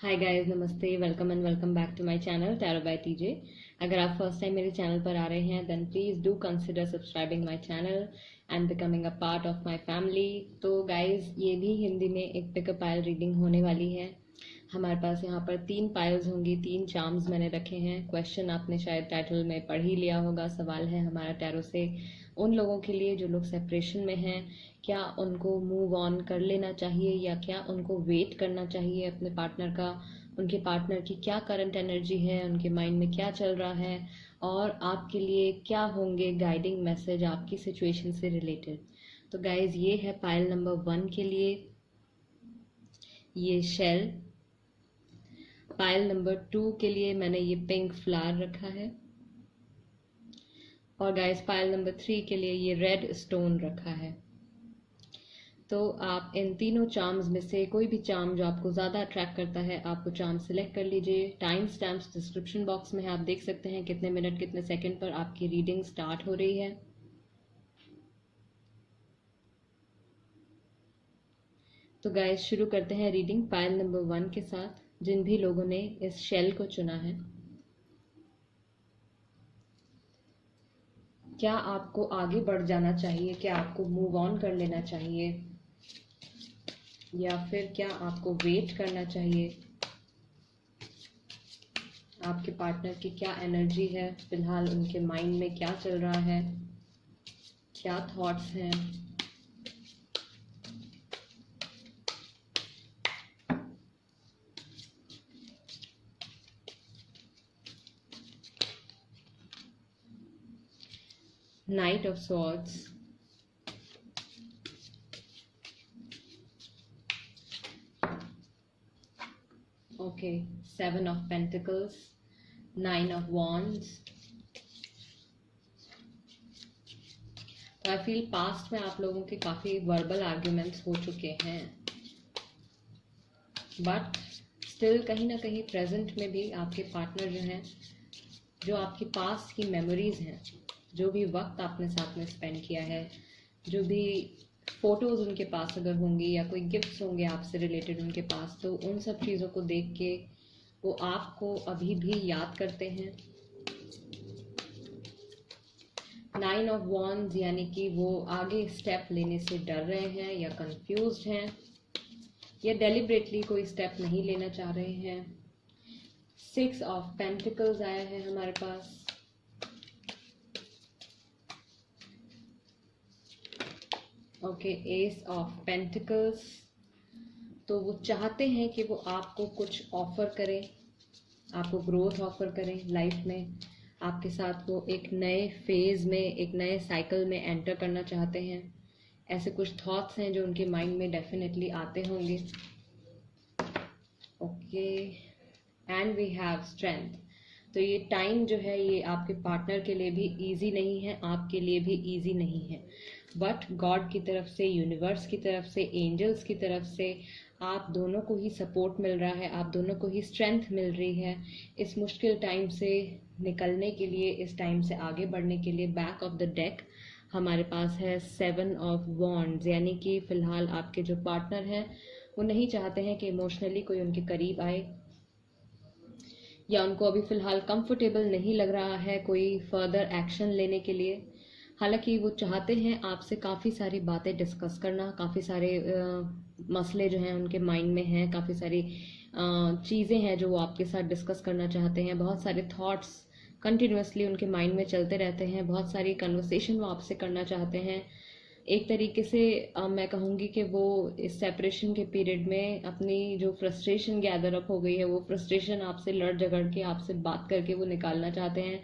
हाय guys, नमस्ते, welcome and welcome back to my channel tarot by TJ. अगर आप first time मेरे channel पर आ रहे हैं then please do consider subscribing my channel and becoming a part of my family. तो guys, ये भी हिंदी में एक पिकअप पायल रीडिंग होने वाली है। हमारे पास यहाँ पर 3 पायल्स होंगी, 3 चार्म्स मैंने रखे हैं। क्वेश्चन आपने शायद टाइटल में पढ़ ही लिया होगा। सवाल है हमारा टैरो से उन लोगों के लिए जो लोग सेपरेशन में हैं, क्या उनको मूव ऑन कर लेना चाहिए या क्या उनको वेट करना चाहिए अपने पार्टनर का। उनके पार्टनर की क्या करंट एनर्जी है, उनके माइंड में क्या चल रहा है और आपके लिए क्या होंगे गाइडिंग मैसेज आपकी सिचुएशन से रिलेटेड। तो गाइज, ये है पायल नंबर 1 के लिए ये शेल। पायल नंबर 2 के लिए मैंने ये पिंक फ्लावर रखा है और गाइस पायल नंबर 3 के लिए ये रेड स्टोन रखा है। तो आप इन तीनों चार्म्स में से कोई भी चार्म जो आपको ज़्यादा अट्रैक्ट करता है, आप वो चार्म सिलेक्ट कर लीजिए। टाइम स्टैम्प्स डिस्क्रिप्शन बॉक्स में है, आप देख सकते हैं कितने मिनट कितने सेकंड पर आपकी रीडिंग स्टार्ट हो रही है। तो गाइस, शुरू करते हैं रीडिंग पायल नंबर 1 के साथ। जिन भी लोगों ने इस शेल को चुना है, क्या आपको आगे बढ़ जाना चाहिए, क्या आपको मूव ऑन कर लेना चाहिए या फिर क्या आपको वेट करना चाहिए। आपके पार्टनर की क्या एनर्जी है, फिलहाल उनके माइंड में क्या चल रहा है, क्या थॉट्स हैं। Night of swords, okay, 7 of pentacles, 9 of wands. तो आई फील पास्ट में आप लोगों के काफी वर्बल आर्ग्यूमेंट्स हो चुके हैं, बट स्टिल कहीं ना कहीं प्रेजेंट में भी आपके पार्टनर जो हैं, जो आपकी पास्ट की मेमोरीज हैं, जो भी वक्त आपने साथ में स्पेंड किया है, जो भी फोटोज उनके पास अगर होंगी या कोई गिफ्ट्स होंगे आपसे रिलेटेड उनके पास, तो उन सब चीज़ों को देख के वो आपको अभी भी याद करते हैं। 9 ऑफ वॉन्ड्स यानी कि वो आगे स्टेप लेने से डर रहे हैं या कंफ्यूज्ड हैं या डेलिबरेटली कोई स्टेप नहीं लेना चाह रहे हैं। 6 ऑफ पेंटिकल्स आया है हमारे पास। Okay, ace of pentacles. तो वो चाहते हैं कि वो आपको कुछ ऑफर करें, आपको ग्रोथ ऑफर करें लाइफ में। आपके साथ वो एक नए फेज में, एक नए साइकिल में एंटर करना चाहते हैं। ऐसे कुछ थॉट्स हैं जो उनके माइंड में डेफिनेटली आते होंगे। Okay, and we have strength. तो ये टाइम जो है ये आपके पार्टनर के लिए भी इजी नहीं है, आपके लिए भी इजी नहीं है, बट गॉड की तरफ से, यूनिवर्स की तरफ से, एंजल्स की तरफ से आप दोनों को ही सपोर्ट मिल रहा है, आप दोनों को ही स्ट्रेंथ मिल रही है इस मुश्किल टाइम से निकलने के लिए, इस टाइम से आगे बढ़ने के लिए। बैक ऑफ द डेक हमारे पास है 7 ऑफ वॉन्ड्स, यानी कि फिलहाल आपके जो पार्टनर हैं वो नहीं चाहते हैं कि इमोशनली कोई उनके करीब आए, या उनको अभी फिलहाल कंफर्टेबल नहीं लग रहा है कोई फर्दर एक्शन लेने के लिए। हालांकि वो चाहते हैं आपसे काफ़ी सारी बातें डिस्कस करना, काफ़ी सारे मसले जो हैं उनके माइंड में हैं, काफ़ी सारी चीज़ें हैं जो वो आपके साथ डिस्कस करना चाहते हैं। बहुत सारे थॉट्स कंटिन्यूसली उनके माइंड में चलते रहते हैं, बहुत सारी कन्वर्सेशन वो आपसे करना चाहते हैं। एक तरीके से मैं कहूँगी कि वो इस सेपरेशन के पीरियड में अपनी जो फ्रस्ट्रेशन गैदर अप हो गई है, वो फ्रस्ट्रेशन आपसे लड़ झगड़ के, आपसे बात करके वो निकालना चाहते हैं।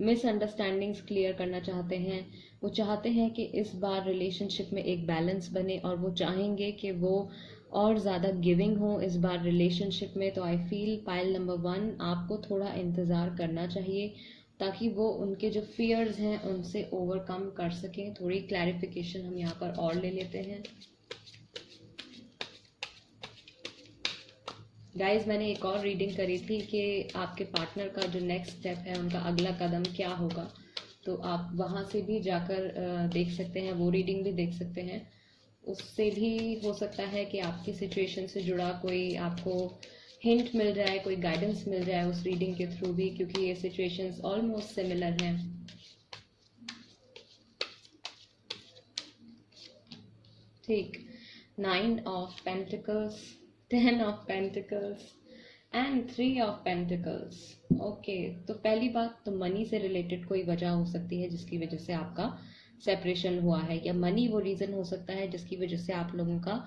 मिसअंडरस्टैंडिंग्स क्लियर करना चाहते हैं। वो चाहते हैं कि इस बार रिलेशनशिप में एक बैलेंस बने और वो चाहेंगे कि वो और ज़्यादा गिविंग हो इस बार रिलेशनशिप में। तो आई फील पायल नंबर 1 आपको थोड़ा इंतज़ार करना चाहिए ताकि वो उनके जो फियर्स हैं उनसे ओवरकम कर सकें। थोड़ी क्लैरिफिकेशन हम यहाँ पर और ले लेते हैं। गाइज, मैंने एक और रीडिंग करी थी कि आपके पार्टनर का जो नेक्स्ट स्टेप है, उनका अगला कदम क्या होगा, तो आप वहाँ से भी जाकर देख सकते हैं, वो रीडिंग भी देख सकते हैं। उससे भी हो सकता है कि आपकी सिचुएशन से जुड़ा कोई आपको हिंट मिल रहा है, कोई गाइडेंस मिल रहा है उस रीडिंग के थ्रू भी, क्योंकि ये सिचुएशंस ऑलमोस्ट सिमिलर हैं। ठीक, 9 of pentacles, 10 of pentacles and 3 of pentacles. Okay, तो पहली बात तो मनी से रिलेटेड कोई वजह हो सकती है जिसकी वजह से आपका सेपरेशन हुआ है, या मनी वो रीज़न हो सकता है जिसकी वजह से आप लोगों का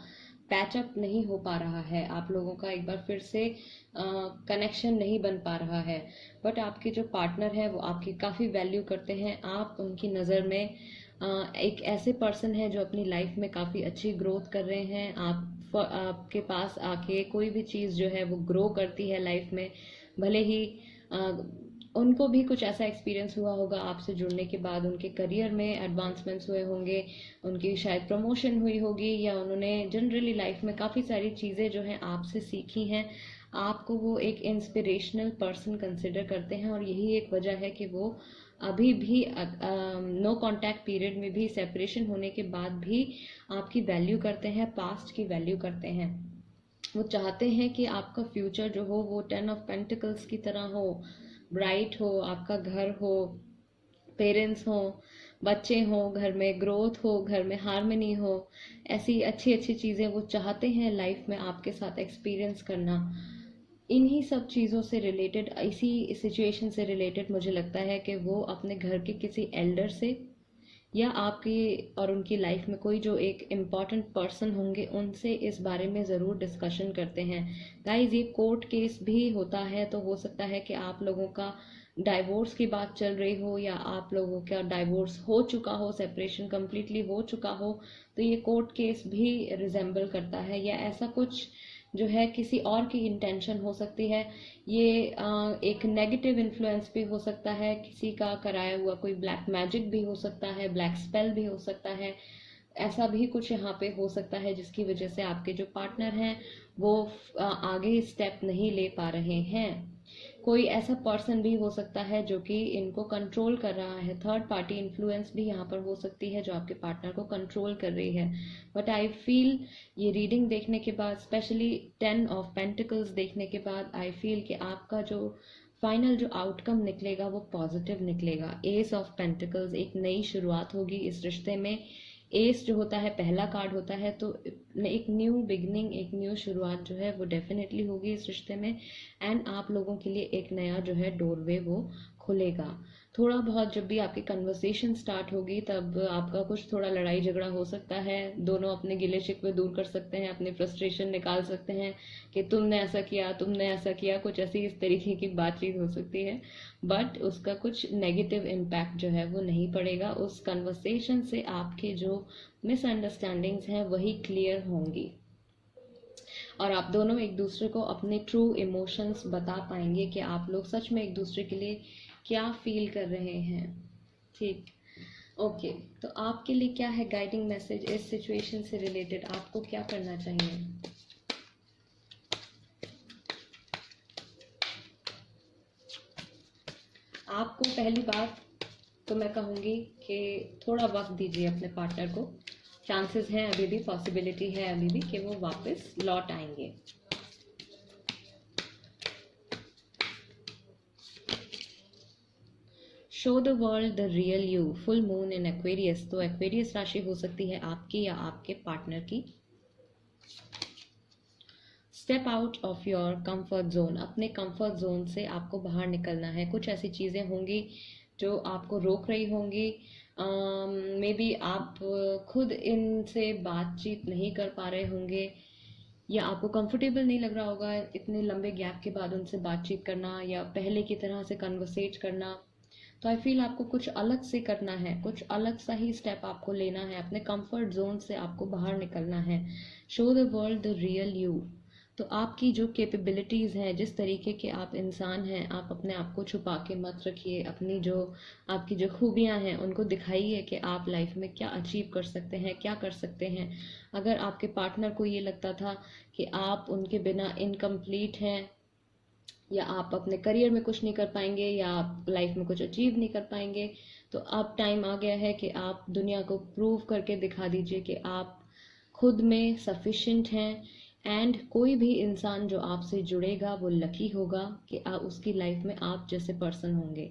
पैचअप नहीं हो पा रहा है, आप लोगों का एक बार फिर से कनेक्शन नहीं बन पा रहा है। बट आपके जो पार्टनर है वो आपकी काफ़ी वैल्यू करते हैं, आप उनकी नज़र में एक ऐसे पर्सन है जो अपनी लाइफ में काफ़ी अच्छी ग्रोथ कर रहे हैं। आपके पास आके कोई भी चीज़ जो है वो ग्रो करती है लाइफ में, भले ही उनको भी कुछ ऐसा एक्सपीरियंस हुआ होगा आपसे जुड़ने के बाद, उनके करियर में एडवांसमेंट्स हुए होंगे, उनकी शायद प्रमोशन हुई होगी, या उन्होंने जनरली लाइफ में काफ़ी सारी चीज़ें जो हैं आपसे सीखी हैं। आपको वो एक इंस्पिरेशनल पर्सन कंसिडर करते हैं, और यही एक वजह है कि वो अभी भी नो कांटेक्ट पीरियड में भी, सेपरेशन होने के बाद भी आपकी वैल्यू करते हैं, पास्ट की वैल्यू करते हैं। वो चाहते हैं कि आपका फ्यूचर जो हो वो 10 ऑफ पेंटिकल्स की तरह हो, ब्राइट हो, आपका घर हो, पेरेंट्स हो, बच्चे हो, घर में ग्रोथ हो, घर में हार्मनी हो, ऐसी अच्छी अच्छी चीज़ें वो चाहते हैं लाइफ में आपके साथ एक्सपीरियंस करना। इन्हीं सब चीज़ों से रिलेटेड, इसी सिचुएशन से रिलेटेड मुझे लगता है कि वो अपने घर के किसी एल्डर से, या आपकी और उनकी लाइफ में कोई जो एक इम्पॉर्टेंट पर्सन होंगे उनसे इस बारे में ज़रूर डिस्कशन करते हैं। गाइज, ये कोर्ट केस भी होता है, तो हो सकता है कि आप लोगों का डाइवोर्स की बात चल रही हो, या आप लोगों का डाइवोर्स हो चुका हो, सेपरेशन कम्प्लीटली हो चुका हो, तो ये कोर्ट केस भी रिजेंबल करता है, या ऐसा कुछ जो है किसी और की इंटेंशन हो सकती है। ये एक नेगेटिव इन्फ्लुएंस भी हो सकता है, किसी का कराया हुआ कोई ब्लैक मैजिक भी हो सकता है, ब्लैक स्पेल भी हो सकता है, ऐसा भी कुछ यहाँ पे हो सकता है जिसकी वजह से आपके जो पार्टनर हैं वो आगे स्टेप नहीं ले पा रहे हैं। कोई ऐसा पर्सन भी हो सकता है जो कि इनको कंट्रोल कर रहा है, थर्ड पार्टी इन्फ्लुएंस भी यहाँ पर हो सकती है जो आपके पार्टनर को कंट्रोल कर रही है। बट आई फील ये रीडिंग देखने के बाद, स्पेशली 10 ऑफ पेंटिकल्स देखने के बाद, आई फील कि आपका जो फाइनल जो आउटकम निकलेगा वो पॉजिटिव निकलेगा। एस ऑफ पेंटिकल्स, एक नई शुरुआत होगी इस रिश्ते में। एस जो होता है पहला कार्ड होता है, तो एक न्यू बिगनिंग, एक न्यू शुरुआत जो है वो डेफिनेटली होगी इस रिश्ते में। एंड आप लोगों के लिए एक नया जो है डोरवे वो खुलेगा। थोड़ा बहुत जब भी आपकी कन्वर्सेशन स्टार्ट होगी तब आपका कुछ थोड़ा लड़ाई झगड़ा हो सकता है, दोनों अपने गिले शिकवे दूर कर सकते हैं, अपने फ्रस्ट्रेशन निकाल सकते हैं कि तुमने ऐसा किया, तुमने ऐसा किया, कुछ ऐसी इस तरीके की बातचीत हो सकती है। बट उसका कुछ नेगेटिव इम्पैक्ट जो है वो नहीं पड़ेगा, उस कन्वर्सेशन से आपके जो मिसअंडरस्टैंडिंग्स हैं वही क्लियर होंगी, और आप दोनों एक दूसरे को अपने ट्रू इमोशंस बता पाएंगे कि आप लोग सच में एक दूसरे के लिए क्या फील कर रहे हैं। ठीक, ओके, तो आपके लिए क्या है गाइडिंग मैसेज इस सिचुएशन से रिलेटेड, आपको क्या करना चाहिए? आपको पहली बात तो मैं कहूँगी कि थोड़ा वक्त दीजिए अपने पार्टनर को, चांसेस हैं अभी भी, पॉसिबिलिटी है अभी भी कि वो वापस लौट आएंगे। Show the world the real you, full moon in Aquarius, तो एक्वेरियस राशि हो सकती है आपकी या आपके पार्टनर की। Step out of your comfort zone, अपने कंफर्ट जोन से आपको बाहर निकलना है। कुछ ऐसी चीज़ें होंगी जो आपको रोक रही होंगी, मे बी आप खुद इनसे बातचीत नहीं कर पा रहे होंगे, या आपको कंफर्टेबल नहीं लग रहा होगा इतने लंबे गैप के बाद उनसे बातचीत करना या पहले की तरह से कन्वर्सेट करना। तो आई फील आपको कुछ अलग से करना है, कुछ अलग सा ही स्टेप आपको लेना है, अपने कंफर्ट जोन से आपको बाहर निकलना है। Show the world the real you, तो आपकी जो कैपेबिलिटीज़ हैं, जिस तरीके के आप इंसान हैं, आप अपने आप को छुपा के मत रखिए, अपनी जो आपकी जो खूबियां हैं उनको दिखाइए कि आप लाइफ में क्या अचीव कर सकते हैं, क्या कर सकते हैं। अगर आपके पार्टनर को ये लगता था कि आप उनके बिना इनकम्प्लीट हैं, या आप अपने करियर में कुछ नहीं कर पाएंगे, या आप लाइफ में कुछ अचीव नहीं कर पाएंगे, तो अब टाइम आ गया है कि आप दुनिया को प्रूव करके दिखा दीजिए कि आप खुद में सफिशिएंट हैं, एंड कोई भी इंसान जो आपसे जुड़ेगा वो लकी होगा कि उसकी लाइफ में आप जैसे पर्सन होंगे,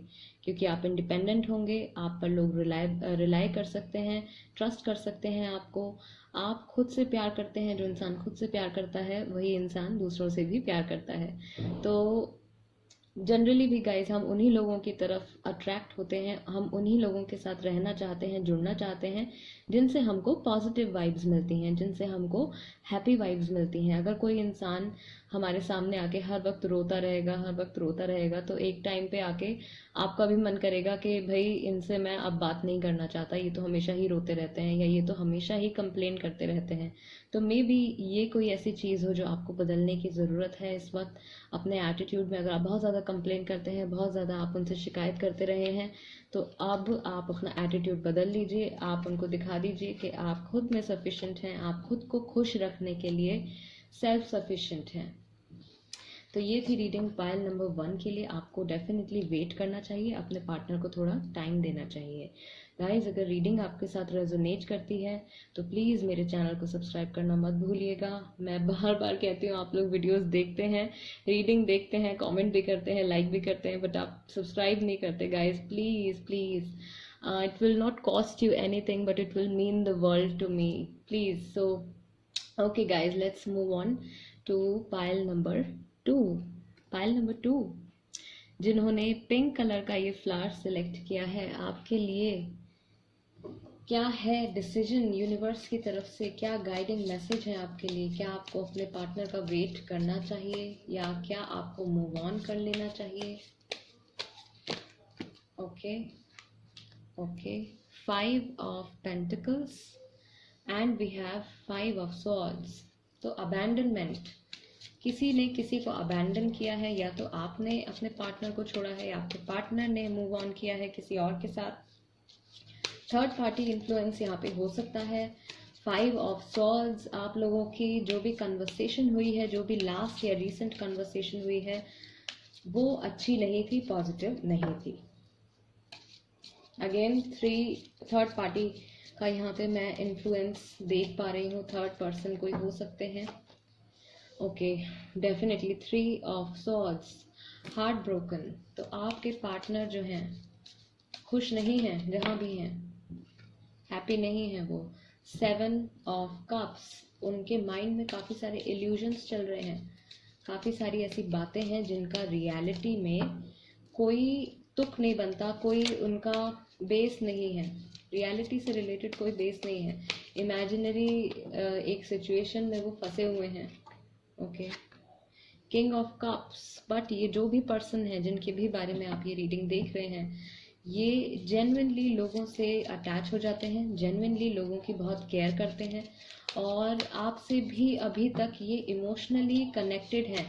क्योंकि आप इंडिपेंडेंट होंगे, आप पर लोग रिलाई कर सकते हैं, ट्रस्ट कर सकते हैं आपको। आप खुद से प्यार करते हैं, जो इंसान खुद से प्यार करता है वही इंसान दूसरों से भी प्यार करता है। तो जनरली भी गाइज हम उन्हीं लोगों की तरफ अट्रैक्ट होते हैं, हम उन्हीं लोगों के साथ रहना चाहते हैं, जुड़ना चाहते हैं जिनसे हमको पॉजिटिव वाइब्स मिलती हैं, जिनसे हमको हैप्पी वाइब्स मिलती हैं। अगर कोई इंसान हमारे सामने आके हर वक्त रोता रहेगा, हर वक्त रोता रहेगा, तो एक टाइम पे आके आपका भी मन करेगा कि भाई इनसे मैं अब बात नहीं करना चाहता, ये तो हमेशा ही रोते रहते हैं या ये तो हमेशा ही कंप्लेन करते रहते हैं। तो मे बी ये कोई ऐसी चीज़ हो जो आपको बदलने की ज़रूरत है इस वक्त अपने एटीट्यूड में। अगर आप बहुत ज़्यादा कंप्लेन करते हैं, बहुत ज़्यादा आप उनसे शिकायत करते रहे हैं, तो अब आप अपना एटीट्यूड बदल लीजिए। आप उनको दिखा दीजिए कि आप खुद में सफिशिएंट हैं, आप खुद को खुश रखने के लिए सेल्फ सफिशिएंट हैं। तो ये थी रीडिंग पायल नंबर 1 के लिए। आपको डेफिनेटली वेट करना चाहिए, अपने पार्टनर को थोड़ा टाइम देना चाहिए। गाइज, अगर रीडिंग आपके साथ रेजोनेट करती है तो प्लीज़ मेरे चैनल को सब्सक्राइब करना मत भूलिएगा। मैं बार बार कहती हूँ, आप लोग वीडियोस देखते हैं, रीडिंग देखते हैं, कमेंट भी करते हैं, लाइक भी करते हैं, बट आप सब्सक्राइब नहीं करते। Guys please please, it will not cost you anything, but it will mean the world to me, please. So okay guys, let's move on to pile number 2। pile number 2, जिन्होंने pink colour का ये flower select किया है, आपके लिए क्या है decision universe की तरफ से, क्या गाइडिंग मैसेज है आपके लिए? क्या आपको अपने पार्टनर का वेट करना चाहिए या क्या आपको मूव ऑन कर लेना चाहिए? Okay okay, 5 of pentacles and we have 5 of swords. तो अबैंडनमेंट, किसी ने किसी को अबैंडन किया है, या तो आपने अपने पार्टनर को छोड़ा है या आपके पार्टनर ने मूव ऑन किया है किसी और के साथ। थर्ड पार्टी इन्फ्लुएंस यहाँ पे हो सकता है। 5 ऑफ सॉर्ड्स, आप लोगों की जो भी कन्वर्सेशन हुई है, जो भी लास्ट या रिसेंट कन्वर्सेशन हुई है, वो अच्छी नहीं थी, पॉजिटिव नहीं थी। अगेन थर्ड पार्टी का यहाँ पे मैं इन्फ्लुएंस देख पा रही हूँ, थर्ड पर्सन कोई हो सकते हैं। Okay, definitely 3 of swords, heart broken. तो आपके पार्टनर जो हैं खुश नहीं हैं, जहाँ भी हैं हैप्पी नहीं है वो। 7 ऑफ कप्स, उनके माइंड में काफ़ी सारे इल्यूजन्स चल रहे हैं, काफ़ी सारी ऐसी बातें हैं जिनका रियलिटी में कोई तुक नहीं बनता, कोई उनका बेस नहीं है, रियलिटी से रिलेटेड कोई बेस नहीं है। इमेजिनरी एक सिचुएशन में वो फंसे हुए हैं। Okay, king of cups, but ये जो भी पर्सन है जिनके भी बारे में आप ये रीडिंग देख रहे हैं, ये जेन्युइनली लोगों से अटैच हो जाते हैं, जेन्युइनली लोगों की बहुत केयर करते हैं और आपसे भी अभी तक ये इमोशनली कनेक्टेड हैं।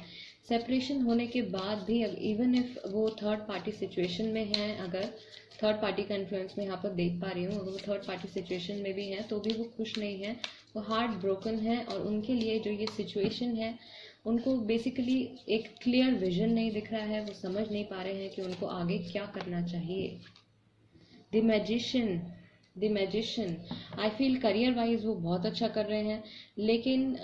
सेपरेशन होने के बाद भी इवन इफ वो थर्ड पार्टी सिचुएशन में हैं, अगर थर्ड पार्टी का इन्फ्लुएंस मैं यहाँ पर देख पा रही हूँ, अगर वो थर्ड पार्टी सिचुएशन में भी हैं तो भी वो खुश नहीं है, वो हार्ट ब्रोकन है। और उनके लिए जो ये सिचुएशन है, उनको बेसिकली एक क्लियर विजन नहीं दिख रहा है, वो समझ नहीं पा रहे हैं कि उनको आगे क्या करना चाहिए। The magician, I feel career wise वो बहुत अच्छा कर रहे हैं, लेकिन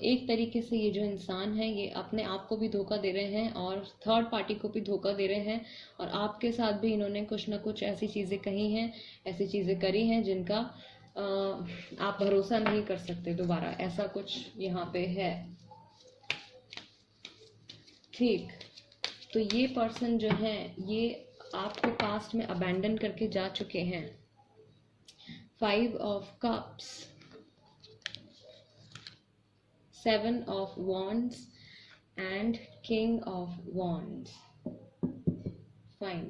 एक तरीके से ये जो इंसान है ये अपने आप को भी धोखा दे रहे हैं और थर्ड पार्टी को भी धोखा दे रहे हैं, और आपके साथ भी इन्होंने कुछ ना कुछ ऐसी चीज़ें कही हैं, ऐसी चीज़ें करी हैं जिनका आप भरोसा नहीं कर सकते दोबारा, ऐसा कुछ यहाँ पे है। ठीक, तो ये पर्सन जो है ये आपको पास्ट में अबैंडन करके जा चुके हैं। 5 of cups, 7 of wands and king of wands. Fine,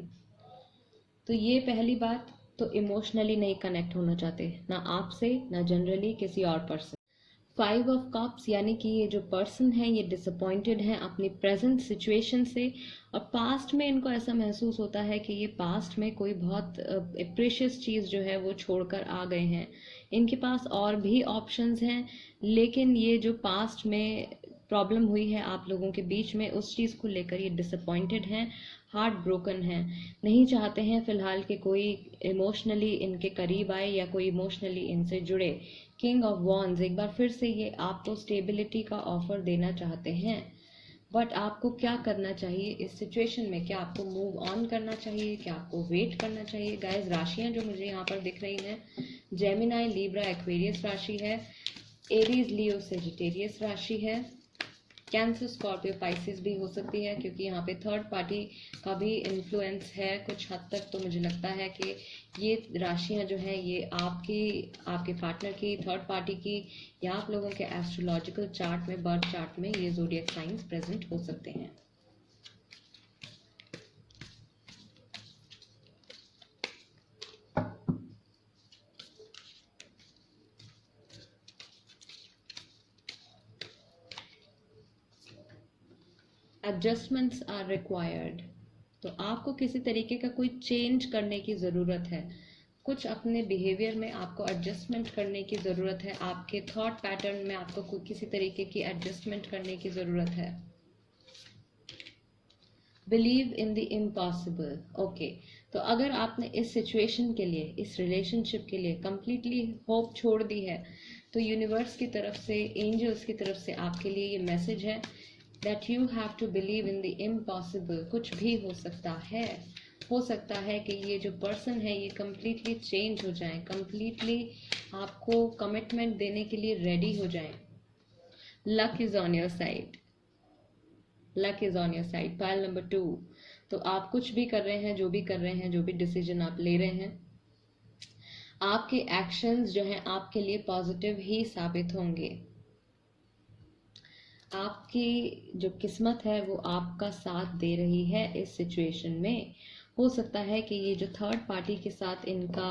तो ये पहली बात, तो इमोशनली नहीं कनेक्ट होना चाहते, ना आपसे ना जनरली किसी और पर्सन। 5 ऑफ कप्स यानी कि ये जो पर्सन है ये डिसअपॉइंटेड है अपनी प्रेजेंट सिचुएशन से, और पास्ट में इनको ऐसा महसूस होता है कि ये पास्ट में कोई बहुत प्रेशियस चीज़ जो है वो छोड़कर आ गए हैं। इनके पास और भी ऑप्शंस हैं, लेकिन ये जो पास्ट में प्रॉब्लम हुई है आप लोगों के बीच में, उस चीज़ को लेकर ये डिसअपॉइंटेड हैं, हार्ट ब्रोकन है, नहीं चाहते हैं फिलहाल कि कोई इमोशनली इनके करीब आए या कोई इमोशनली इनसे जुड़े, किंग ऑफ वॉन्ड्स, एक बार फिर से ये आपको स्टेबिलिटी का ऑफर देना चाहते हैं, बट आपको क्या करना चाहिए इस सिचुएशन में? क्या आपको मूव ऑन करना चाहिए, क्या आपको वेट करना चाहिए? गाइस, राशियां जो मुझे यहाँ पर दिख रही हैं, जेमिनाई, लिब्रा, एक्वेरियस राशि है, एरीज, लियो, सेजिटेरियस राशि है, कैंसर, स्कॉर्पियो, पाइसिस भी हो सकती है, क्योंकि यहाँ पे थर्ड पार्टी का भी इन्फ्लुएंस है कुछ हद तक। तो मुझे लगता है कि ये राशियां जो हैं ये आपके पार्टनर की, थर्ड पार्टी की, या आप लोगों के एस्ट्रोलॉजिकल चार्ट में, बर्थ चार्ट में ये ज़ोडिएक साइंस प्रेजेंट हो सकते हैं। एडजस्टमेंट्स आर रिक्वायर्ड, तो आपको किसी तरीके का कोई चेंज करने की ज़रूरत है, कुछ अपने बिहेवियर में आपको एडजस्टमेंट करने की ज़रूरत है, आपके थॉट पैटर्न में आपको किसी तरीके की एडजस्टमेंट करने की ज़रूरत है। Believe in the impossible, okay. तो अगर आपने इस सिचुएशन के लिए, इस रिलेशनशिप के लिए कंप्लीटली होप छोड़ दी है, तो यूनिवर्स की तरफ से, एंजल्स की तरफ से आपके लिए ये मैसेज है that you have to believe in the impossible। कुछ भी हो सकता है, हो सकता है कि ये जो पर्सन है ये completely चेंज हो जाए, completely आपको कमिटमेंट देने के लिए रेडी हो जाए। Luck is on your side, luck is on your side. Pile number 2, तो आप कुछ भी कर रहे हैं, जो भी कर रहे हैं, जो भी डिसीजन आप ले रहे हैं, आपके एक्शंस जो हैं आपके लिए पॉजिटिव ही साबित होंगे। आपकी जो किस्मत है वो आपका साथ दे रही है इस सिचुएशन में। हो सकता है कि ये जो थर्ड पार्टी के साथ इनका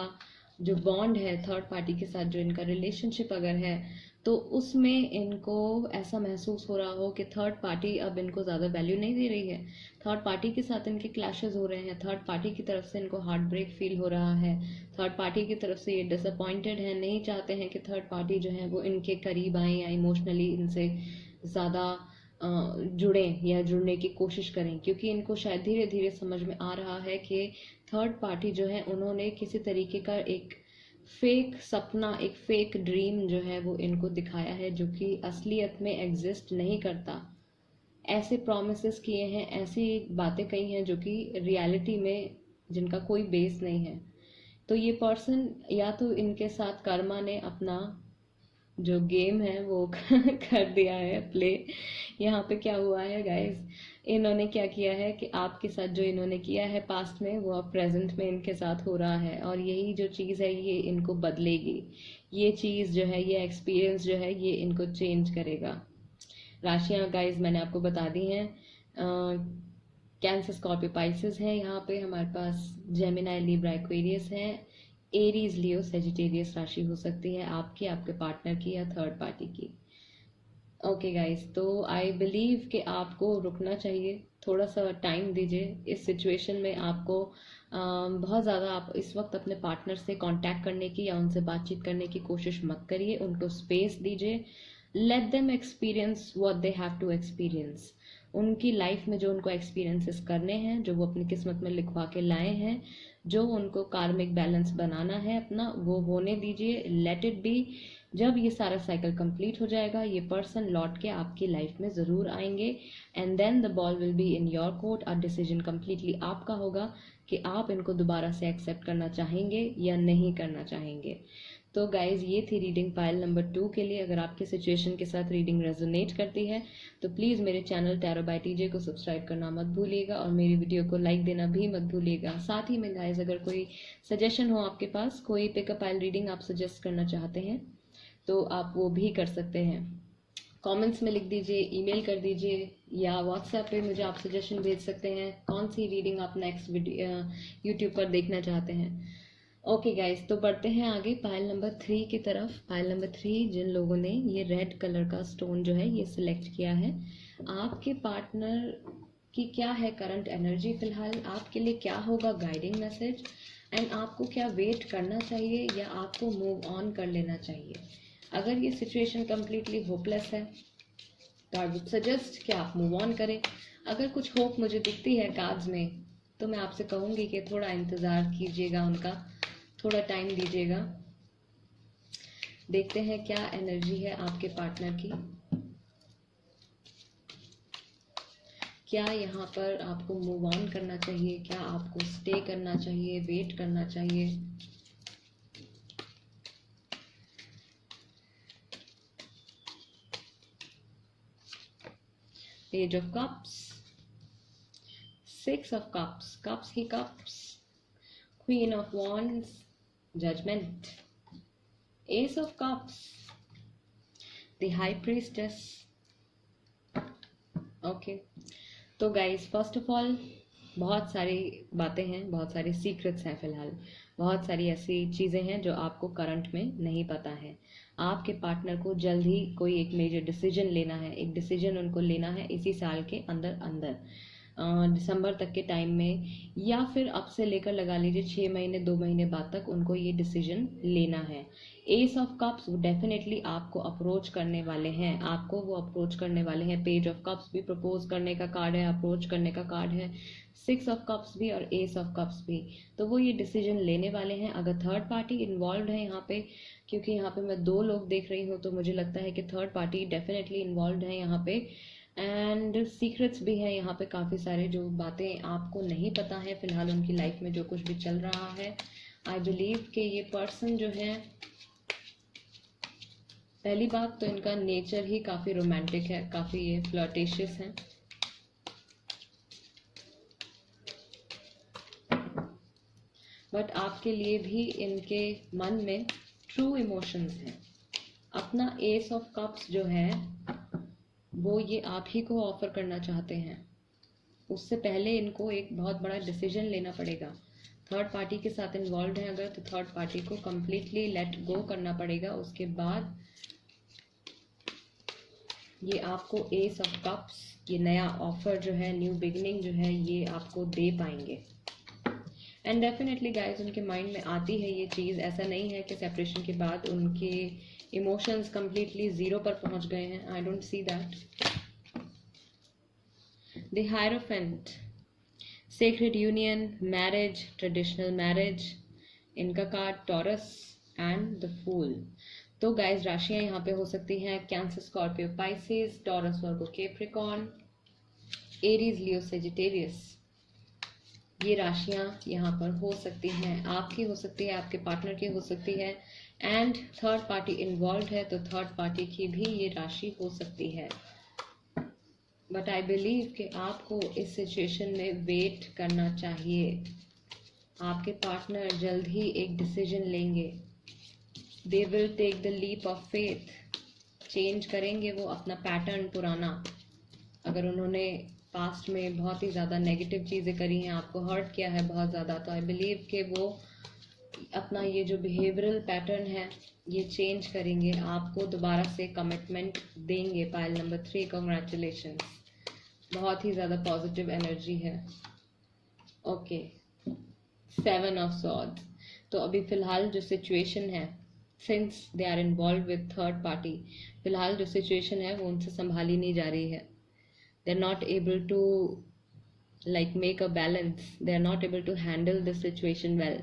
जो बॉन्ड है, थर्ड पार्टी के साथ जो इनका रिलेशनशिप अगर है, तो उसमें इनको ऐसा महसूस हो रहा हो कि थर्ड पार्टी अब इनको ज़्यादा वैल्यू नहीं दे रही है, थर्ड पार्टी के साथ इनके क्लैशेस हो रहे हैं, थर्ड पार्टी की तरफ से इनको हार्ट ब्रेक फील हो रहा है, थर्ड पार्टी की तरफ से ये डिसअपॉइंटेड है, नहीं चाहते हैं कि थर्ड पार्टी जो है वो इनके करीब आए या इमोशनली इनसे ज़्यादा जुड़े या जुड़ने की कोशिश करें, क्योंकि इनको शायद धीरे धीरे समझ में आ रहा है कि थर्ड पार्टी जो है उन्होंने किसी तरीके का एक फेक सपना, एक फेक ड्रीम जो है वो इनको दिखाया है, जो कि असलियत में एग्जिस्ट नहीं करता। ऐसे प्रॉमिसेस किए हैं, ऐसी बातें कही हैं जो कि रियलिटी में जिनका कोई बेस नहीं है। तो ये पर्सन या तो इनके साथ कर्मा ने अपना जो गेम है वो कर दिया है प्ले। यहाँ पे क्या हुआ है गाइस, इन्होंने क्या किया है कि आपके साथ जो इन्होंने किया है पास्ट में, वो अब प्रेजेंट में इनके साथ हो रहा है, और यही जो चीज़ है ये इनको बदलेगी। ये चीज़ जो है, ये एक्सपीरियंस जो है ये इनको चेंज करेगा। राशियाँ गाइस मैंने आपको बता दी हैं, कैंसर, स्कॉर्पियो, पाइसेस है, यहाँ पे हमारे पास जेमिनाई, लिब्रा, एक्वेरियस है, एरीज, लियो, सेजिटेरियस राशि हो सकती है आपकी, आपके पार्टनर की या थर्ड पार्टी की। ओके गाइस, तो आई बिलीव कि आपको रुकना चाहिए, थोड़ा सा टाइम दीजिए इस सिचुएशन में। आपको बहुत ज़्यादा आप इस वक्त अपने पार्टनर से कांटेक्ट करने की या उनसे बातचीत करने की कोशिश मत करिए, उनको स्पेस दीजिए। Let them experience what they have to experience. उनकी लाइफ में जो उनको एक्सपीरियंसेस करने हैं, जो वो अपनी किस्मत में लिखवा के लाए हैं, जो उनको कार्मिक बैलेंस बनाना है अपना, वो होने दीजिए, लेट इट बी। जब ये सारा साइकिल कंप्लीट हो जाएगा, ये पर्सन लौट के आपकी लाइफ में ज़रूर आएंगे, and then the ball will be in your court. और डिसीजन कंप्लीटली आपका होगा कि आप इनको दोबारा से एक्सेप्ट करना चाहेंगे या नहीं करना चाहेंगे। तो गाइज, ये थी रीडिंग पाइल नंबर 2 के लिए। अगर आपके सिचुएशन के साथ रीडिंग रेजोनेट करती है तो प्लीज़ मेरे चैनल टैरो बाय टीजे को सब्सक्राइब करना मत भूलिएगा, और मेरी वीडियो को लाइक देना भी मत भूलिएगा। साथ ही में गाइज, अगर कोई सजेशन हो आपके पास, कोई पिकअप पाइल रीडिंग आप सजेस्ट करना चाहते हैं, तो आप वो भी कर सकते हैं। कमेंट्स में लिख दीजिए, ईमेल कर दीजिए, या व्हाट्सएप पे मुझे आप सजेशन भेज सकते हैं कौन सी रीडिंग आप नेक्स्ट वीडियो यूट्यूब पर देखना चाहते हैं। ओके गाइस, तो बढ़ते हैं आगे पाइल नंबर 3 की तरफ। पाइल नंबर 3, जिन लोगों ने ये रेड कलर का स्टोन जो है ये सिलेक्ट किया है, आपके पार्टनर की क्या है करंट एनर्जी फिलहाल, आपके लिए क्या होगा गाइडिंग मैसेज, एंड आपको क्या वेट करना चाहिए या आपको मूव ऑन कर लेना चाहिए। अगर ये सिचुएशन कम्प्लीटली होपलेस है तो आई वुड सजेस्ट कि आप मूव ऑन करें। अगर कुछ होप मुझे दिखती है कार्ड्स में, तो मैं आपसे कहूँगी कि थोड़ा इंतज़ार कीजिएगा, उनका थोड़ा टाइम दीजिएगा। देखते हैं क्या एनर्जी है आपके पार्टनर की। क्या यहाँ पर आपको मूव ऑन करना चाहिए, क्या आपको स्टे करना चाहिए, वेट करना चाहिए। Page of cups, six of cups, cups ही cups, queen of wands, judgment, ace of cups, the high priestess. Okay, तो गाइज फर्स्ट ऑफ ऑल बहुत सारी बातें हैं, बहुत सारे सीक्रेट्स हैं फिलहाल, बहुत सारी ऐसी चीज़ें हैं जो आपको करंट में नहीं पता है। आपके पार्टनर को जल्द ही कोई एक मेजर डिसीजन लेना है, एक डिसीजन उनको लेना है इसी साल के अंदर अंदर, दिसंबर तक के टाइम में, या फिर अब से लेकर लगा लीजिए 6 महीने 2 महीने बाद तक उनको ये डिसीजन लेना है। एस ऑफ कप्स वो डेफिनेटली आपको अप्रोच करने वाले हैं, आपको वो अप्रोच करने वाले हैं। पेज ऑफ कप्स भी प्रपोज करने का कार्ड है, अप्रोच करने का कार्ड है, सिक्स ऑफ कप्स भी और एस ऑफ कप्स भी। तो वो ये डिसीजन लेने वाले हैं। अगर थर्ड पार्टी इन्वॉल्व है यहाँ पे, क्योंकि यहाँ पे मैं 2 लोग देख रही हूँ, तो मुझे लगता है कि थर्ड पार्टी डेफिनेटली इन्वॉल्व है यहाँ पे। एंड सीक्रेट्स भी हैं यहाँ पे काफ़ी सारे, जो बातें आपको नहीं पता है फिलहाल उनकी लाइफ में जो कुछ भी चल रहा है। आई बिलीव कि ये पर्सन जो है, पहली बात तो इनका नेचर ही काफ़ी रोमांटिक है, काफ़ी ये फ्लर्टेशियस है। बट आपके लिए भी इनके मन में ट्रू इमोशंस हैं। अपना एस ऑफ कप्स जो है वो ये आप ही को ऑफर करना चाहते हैं। उससे पहले इनको एक बहुत बड़ा डिसीजन लेना पड़ेगा। थर्ड पार्टी के साथ इन्वॉल्व है अगर, तो थर्ड पार्टी को कम्प्लीटली लेट गो करना पड़ेगा। उसके बाद ये आपको एस ऑफ कप्स, ये नया ऑफर जो है, न्यू बिगिनिंग जो है, ये आपको दे पाएंगे। एंड डेफिनेटली गाइज उनके माइंड में आती है ये चीज़। ऐसा नहीं है कि सेपरेशन के बाद उनके इमोशंस कम्प्लीटली ज़ीरो पर पहुंच गए हैं। I don't see that. The hierophant, sacred union, marriage, traditional marriage, इनका card Taurus and the fool. तो गाइज राशियां यहाँ पे हो सकती हैं Cancer, Scorpio, Pisces, Taurus, Virgo, Capricorn, Aries, Leo, Sagittarius. ये राशियां यहाँ पर हो सकती हैं, आपकी हो सकती है, आपके पार्टनर की हो सकती है। एंड थर्ड पार्टी इन्वॉल्व है तो थर्ड पार्टी की भी ये राशि हो सकती है। बट आई बिलीव कि आपको इस सिचुएशन में वेट करना चाहिए। आपके पार्टनर जल्द ही एक डिसीजन लेंगे। They will take the leap of faith. Change करेंगे वो अपना पैटर्न पुराना। अगर उन्होंने पास्ट में बहुत ही ज़्यादा नेगेटिव चीज़ें करी हैं, आपको हर्ट किया है बहुत ज़्यादा, तो आई बिलीव कि वो अपना ये जो बिहेवियरल पैटर्न है ये चेंज करेंगे, आपको दोबारा से कमिटमेंट देंगे। पाइल नंबर 3, कॉन्ग्रेचुलेशन, बहुत ही ज़्यादा पॉजिटिव एनर्जी है। Okay, 7 of swords. तो अभी फ़िलहाल जो सिचुएशन है, since they are involve with third party, फ़िलहाल जो सिचुएशन है वो उनसे संभाली नहीं जा रही है। They are not able to make a balance, they are not able to handle this situation well।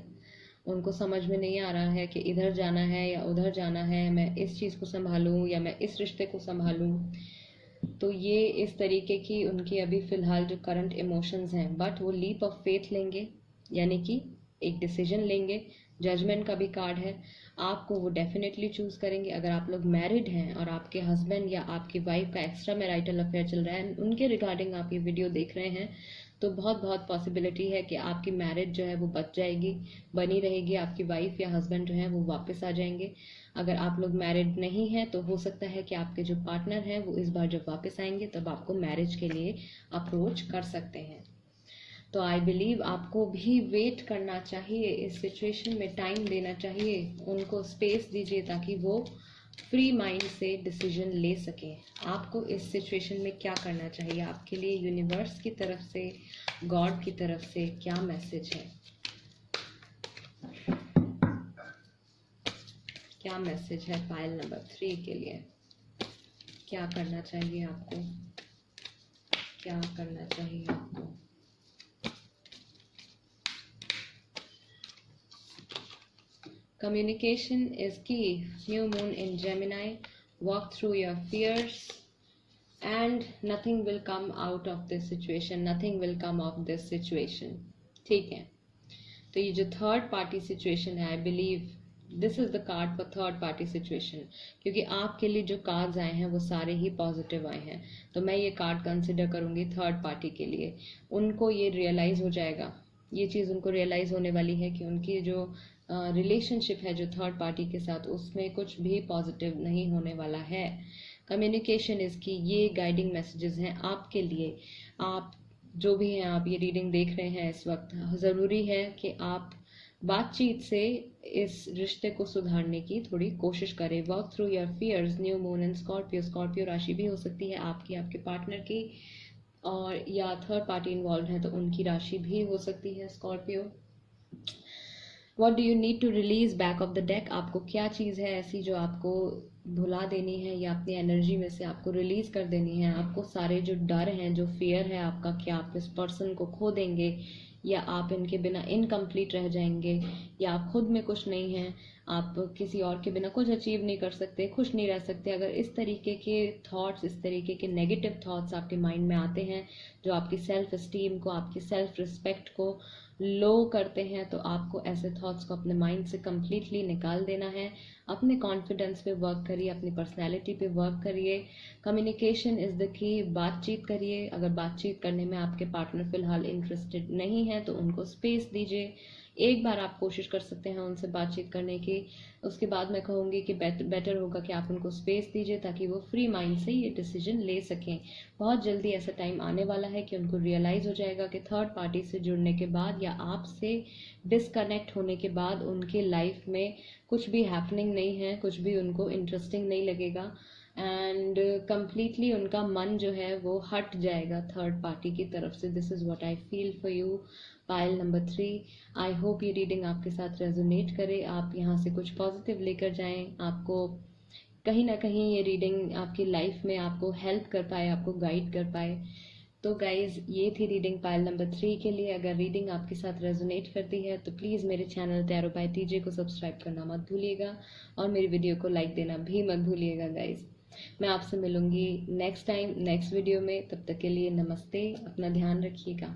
उनको समझ में नहीं आ रहा है कि इधर जाना है या उधर जाना है, मैं इस चीज़ को संभालूं या मैं इस रिश्ते को संभालूं। तो ये इस तरीके की उनकी अभी फ़िलहाल जो करंट इमोशंस हैं। बट वो लीप ऑफ फेथ लेंगे, यानी कि एक डिसीजन लेंगे। जजमेंट का भी कार्ड है, आपको वो डेफिनेटली चूज़ करेंगे। अगर आप लोग मैरिड हैं और आपके हस्बैंड या आपकी वाइफ का एक्स्ट्रा मैरिटल अफेयर चल रहा है, उनके रिगार्डिंग आप ये वीडियो देख रहे हैं, तो बहुत बहुत पॉसिबिलिटी है कि आपकी मैरिज जो है वो बच जाएगी, बनी रहेगी। आपकी वाइफ या हस्बैंड जो है वो वापस आ जाएंगे। अगर आप लोग मैरिड नहीं हैं तो हो सकता है कि आपके जो पार्टनर हैं वो इस बार जब वापस आएंगे तब आपको मैरिज के लिए अप्रोच कर सकते हैं। तो आई बिलीव आपको भी वेट करना चाहिए, इस सिचुएशन में टाइम देना चाहिए, उनको स्पेस दीजिए ताकि वो फ्री माइंड से डिसीजन ले सकें। आपको इस सिचुएशन में क्या करना चाहिए? आपके लिए यूनिवर्स की तरफ से, गॉड की तरफ से क्या मैसेज है? क्या मैसेज है पाइल नंबर 3 के लिए? क्या करना चाहिए आपको? क्या करना चाहिए आपको? Communication is key. New moon in Gemini. Walk through your fears and nothing will come out of this situation. Nothing will come of this situation. ठीक है, तो ये जो थर्ड पार्टी सिचुएशन है, I believe this is the card for third party situation, क्योंकि आपके लिए जो कार्ड्स आए हैं वो सारे ही पॉजिटिव आए हैं, तो मैं ये कार्ड कंसिडर करूंगी थर्ड पार्टी के लिए। उनको ये रियलाइज हो जाएगा, ये चीज़ उनको रियलाइज होने वाली है कि उनकी जो रिलेशनशिप है जो थर्ड पार्टी के साथ, उसमें कुछ भी पॉजिटिव नहीं होने वाला है। कम्युनिकेशन इसकी ये गाइडिंग मैसेजेस हैं आपके लिए। आप जो भी हैं, आप ये रीडिंग देख रहे हैं इस वक्त, ज़रूरी है कि आप बातचीत से इस रिश्ते को सुधारने की थोड़ी कोशिश करें। Work through your fears. New moon in Scorpio. Scorpio राशि भी हो सकती है आपकी, आपके पार्टनर की, और या थर्ड पार्टी इन्वॉल्व है तो उनकी राशि भी हो सकती है Scorpio. What do you need to release back of the deck? आपको क्या चीज़ है ऐसी जो आपको भुला देनी है या अपनी एनर्जी में से आपको रिलीज कर देनी है? आपको सारे जो डर हैं, जो फियर है आपका कि आप इस पर्सन को खो देंगे, या आप इनके बिना इनकम्प्लीट रह जाएंगे, या आप खुद में कुछ नहीं हैं, आप किसी और के बिना कुछ अचीव नहीं कर सकते, खुश नहीं रह सकते। अगर इस तरीके के थॉट्स, इस तरीके के नेगेटिव थॉट्स आपके माइंड में आते हैं जो आपकी सेल्फ एस्टीम को, आपकी सेल्फ रिस्पेक्ट को लो करते हैं, तो आपको ऐसे थॉट्स को अपने माइंड से कम्प्लीटली निकाल देना है। अपने कॉन्फिडेंस पे वर्क करिए, अपनी पर्सनैलिटी पे वर्क करिए। Communication is the key. बातचीत करिए। अगर बातचीत करने में आपके पार्टनर फिलहाल इंटरेस्टेड नहीं है तो उनको स्पेस दीजिए। एक बार आप कोशिश कर सकते हैं उनसे बातचीत करने की, उसके बाद मैं कहूँगी कि बेटर होगा कि आप उनको स्पेस दीजिए ताकि वो फ्री माइंड से ये डिसीजन ले सकें। बहुत जल्दी ऐसा टाइम आने वाला है कि उनको रियलाइज़ हो जाएगा कि थर्ड पार्टी से जुड़ने के बाद या आपसे डिसकनेक्ट होने के बाद उनके लाइफ में कुछ भी हैपनिंग नहीं है, कुछ भी उनको इंटरेस्टिंग नहीं लगेगा, एंड कम्प्लीटली उनका मन जो है वो हट जाएगा थर्ड पार्टी की तरफ से। This is what I feel for you, pile number 3। I hope ये रीडिंग आपके साथ रेजोनेट करे, आप यहाँ से कुछ पॉजिटिव लेकर जाएं, आपको कहीं ना कहीं ये रीडिंग आपकी लाइफ में आपको हेल्प कर पाए, आपको गाइड कर पाए। तो गाइज, ये थी रीडिंग पाइल नंबर 3 के लिए। अगर रीडिंग आपके साथ रेजोनेट करती है तो प्लीज़ मेरे चैनल टैरो बाय टीजे को सब्सक्राइब करना मत भूलिएगा, और मेरी वीडियो को लाइक देना भी मत भूलिएगा गाइज। मैं आपसे मिलूंगी नेक्स्ट टाइम, नेक्स्ट वीडियो में। तब तक के लिए नमस्ते, अपना ध्यान रखिएगा।